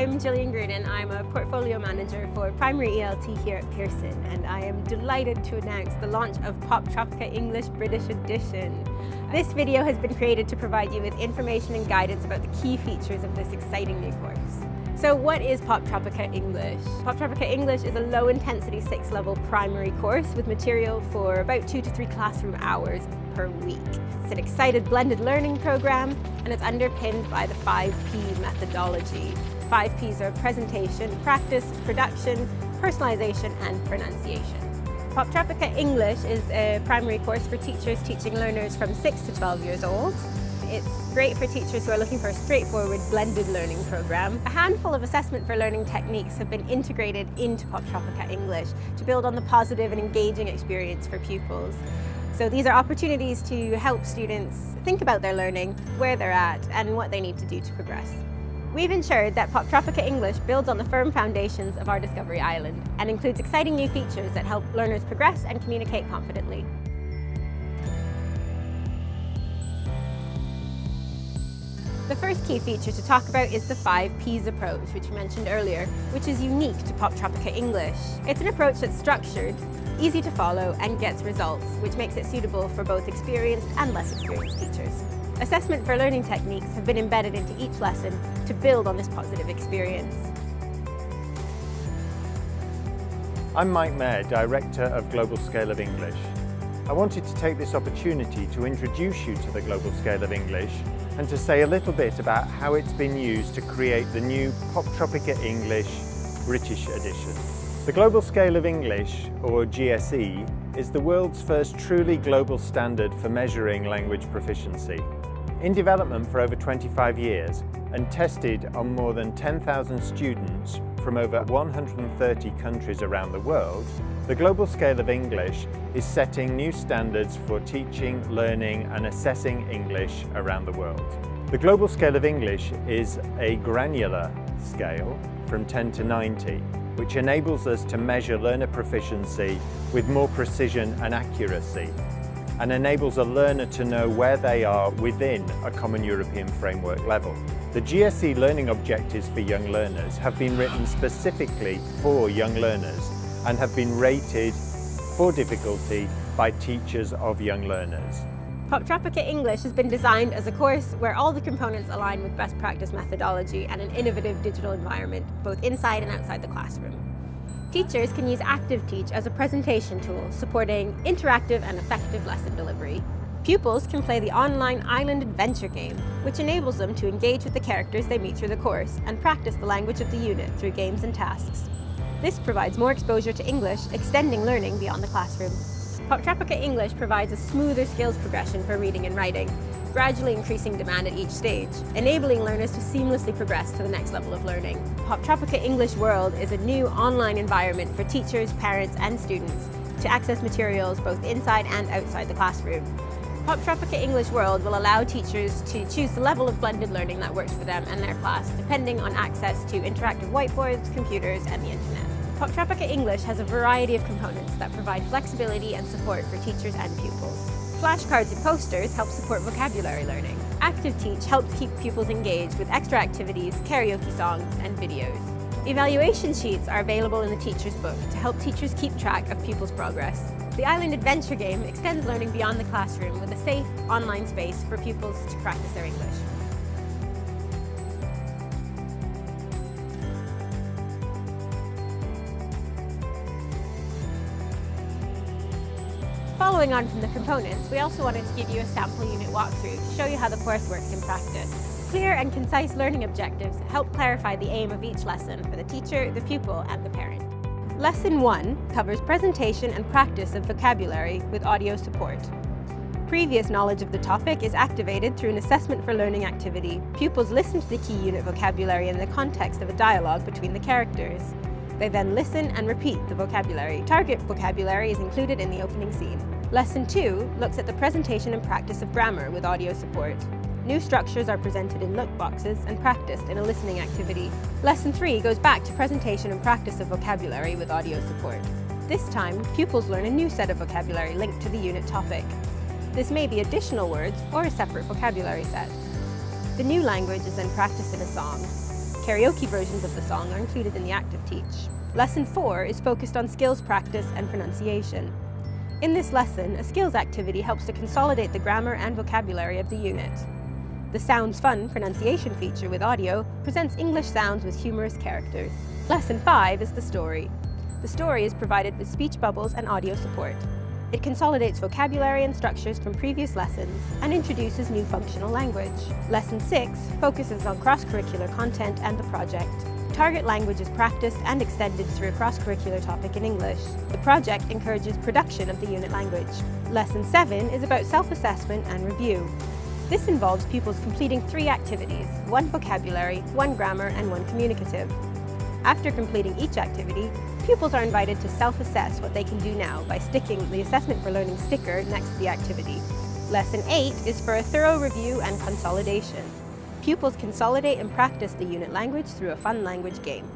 I'm Gillian Greenan. I'm a portfolio manager for primary ELT here at Pearson, and I am delighted to announce the launch of Poptropica English British Edition. This video has been created to provide you with information and guidance about the key features of this exciting new course. So what is Poptropica English? Poptropica English is a low-intensity 6-level primary course with material for about 2 to 3 classroom hours per week. It's an excited blended learning program, and it's underpinned by the 5P methodology. 5 Ps are presentation, practice, production, personalization, and pronunciation. Poptropica English is a primary course for teachers teaching learners from 6 to 12 years old. It's great for teachers who are looking for a straightforward blended learning program. A handful of assessment for learning techniques have been integrated into Poptropica English to build on the positive and engaging experience for pupils. So these are opportunities to help students think about their learning, where they're at, and what they need to do to progress. We've ensured that Poptropica English builds on the firm foundations of our Discovery Island and includes exciting new features that help learners progress and communicate confidently. The first key feature to talk about is the 5 Ps approach, which we mentioned earlier, which is unique to Poptropica English. It's an approach that's structured, easy to follow, and gets results, which makes it suitable for both experienced and less experienced teachers. Assessment for learning techniques have been embedded into each lesson to build on this positive experience. I'm Mike Mayer, Director of Global Scale of English. I wanted to take this opportunity to introduce you to the Global Scale of English and to say a little bit about how it's been used to create the new Poptropica English British Edition. The Global Scale of English, or GSE, is the world's first truly global standard for measuring language proficiency. In development for over 25 years and tested on more than 10,000 students from over 130 countries around the world, the Global Scale of English is setting new standards for teaching, learning and assessing English around the world. The Global Scale of English is a granular scale from 10 to 90, which enables us to measure learner proficiency with more precision and accuracy, and enables a learner to know where they are within a common European framework level. The GSE learning objectives for young learners have been written specifically for young learners and have been rated for difficulty by teachers of young learners. Poptropica English has been designed as a course where all the components align with best practice methodology and an innovative digital environment, both inside and outside the classroom. Teachers can use ActiveTeach as a presentation tool, supporting interactive and effective lesson delivery. Pupils can play the online Island Adventure game, which enables them to engage with the characters they meet through the course and practice the language of the unit through games and tasks. This provides more exposure to English, extending learning beyond the classroom. Poptropica English provides a smoother skills progression for reading and writing, gradually increasing demand at each stage, enabling learners to seamlessly progress to the next level of learning. Poptropica English World is a new online environment for teachers, parents and students to access materials both inside and outside the classroom. Poptropica English World will allow teachers to choose the level of blended learning that works for them and their class, depending on access to interactive whiteboards, computers and the internet. Poptropica English has a variety of components that provide flexibility and support for teachers and pupils. Flashcards and posters help support vocabulary learning. ActiveTeach helps keep pupils engaged with extra activities, karaoke songs, and videos. Evaluation sheets are available in the teacher's book to help teachers keep track of pupils' progress. The Island Adventure game extends learning beyond the classroom with a safe, online space for pupils to practice their English. Following on from the components, we also wanted to give you a sample unit walkthrough to show you how the course works in practice. Clear and concise learning objectives help clarify the aim of each lesson for the teacher, the pupil, and the parent. Lesson 1 covers presentation and practice of vocabulary with audio support. Previous knowledge of the topic is activated through an assessment for learning activity. Pupils listen to the key unit vocabulary in the context of a dialogue between the characters. They then listen and repeat the vocabulary. Target vocabulary is included in the opening scene. Lesson 2 looks at the presentation and practice of grammar with audio support. New structures are presented in look boxes and practiced in a listening activity. Lesson 3 goes back to presentation and practice of vocabulary with audio support. This time, pupils learn a new set of vocabulary linked to the unit topic. This may be additional words or a separate vocabulary set. The new language is then practiced in a song. Karaoke versions of the song are included in the active teach. Lesson 4 is focused on skills practice and pronunciation. In this lesson, a skills activity helps to consolidate the grammar and vocabulary of the unit. The Sounds Fun pronunciation feature with audio presents English sounds with humorous characters. Lesson 5 is the story. The story is provided with speech bubbles and audio support. It consolidates vocabulary and structures from previous lessons and introduces new functional language. Lesson 6 focuses on cross-curricular content and the project. Target language is practiced and extended through a cross-curricular topic in English. The project encourages production of the unit language. Lesson 7 is about self-assessment and review. This involves pupils completing 3 activities, 1 vocabulary, 1 grammar, and 1 communicative. After completing each activity, pupils are invited to self-assess what they can do now by sticking the Assessment for Learning sticker next to the activity. Lesson 8 is for a thorough review and consolidation. Pupils consolidate and practice the unit language through a fun language game.